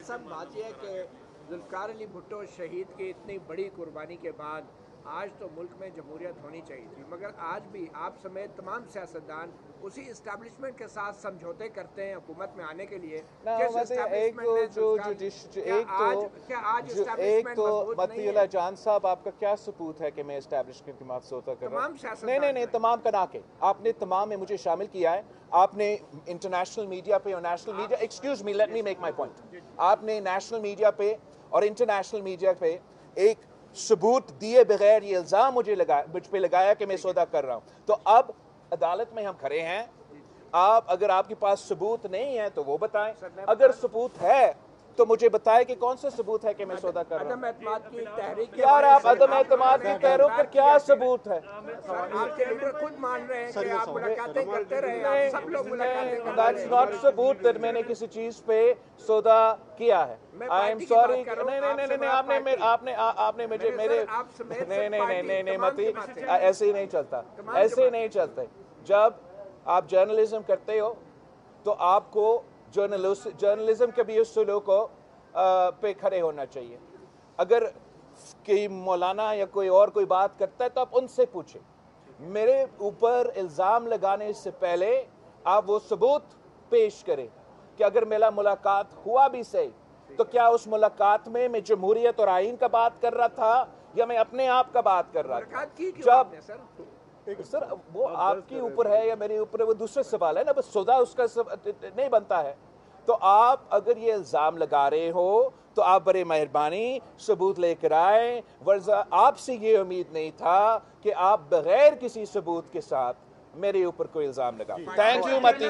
सब बात यह है कि जुल्फ़िकार अली भुट्टो शहीद की इतनी बड़ी कुर्बानी के बाद आज तो मुल्क में जमहूरियत होनी चाहिए थी, मगर आज भी आप समेत तमाम सियासतदान उसी इस्टेब्लिशमेंट के साथ समझौते करते हैं हुकूमत में आने के लिए। मतीउल्लाह जान साहब, आपका क्या सबूत है कि मैं इस्टेब्लिशमेंट के समझौता कर रहा हूं? नहीं, तमाम कना के आपने तमाम में मुझे शामिल किया है। आपने इंटरनेशनल मीडिया पे और national media, excuse me, let me make my point, आपने नेशनल मीडिया पे और इंटरनेशनल मीडिया पे एक सबूत दिए बगैर ये इल्जाम मुझ पे लगाया कि मैं सौदा कर रहा हूं। तो अब अदालत में हम खड़े हैं, आप अगर आपके पास सबूत नहीं है तो वो बताएं, अगर सबूत है तो मुझे बताएं कि कौन सा सबूत है कि मैं सौदा कर रहा हूं। यार, आप अदम एतमाद की तहरीक पर क्या सबूत है? आपके लीडर खुद मान रहे हैं कि आप मुलाकातें करते रहे, सब लोग मुलाकातें कर रहे हैं। दैट्स नॉट सबूत दैट मैंने किसी चीज पे सौदा किया है। I am sorry. नहीं, आपने मुझे मेरे नहीं मती, ऐसे ही नहीं चलता, ऐसे ही नहीं चलते। जब आप जर्नलिज्म करते हो तो आपको जर्नलिज्म के भी उसूलों को पे खड़े होना चाहिए। अगर कोई मौलाना या कोई और कोई बात करता है तो आप उनसे पूछें। मेरे ऊपर इल्ज़ाम लगाने से पहले आप वो सबूत पेश करें कि अगर मेरा मुलाकात हुआ भी सही तो क्या उस मुलाकात में मैं जमहूरियत और आइन का बात कर रहा था या मैं अपने आप का बात कर रहा था? जब सर वो आपके ऊपर है या मेरे ऊपर है, वो दूसरा सवाल है ना, बस सौदा उसका नहीं बनता है। तो आप अगर ये इल्ज़ाम लगा रहे हो तो आप बड़े मेहरबानी सबूत लेकर आए, वरना आपसे ये उम्मीद नहीं था कि आप बगैर किसी सबूत के साथ मेरे ऊपर कोई इल्ज़ाम लगा। थैंक यू मती।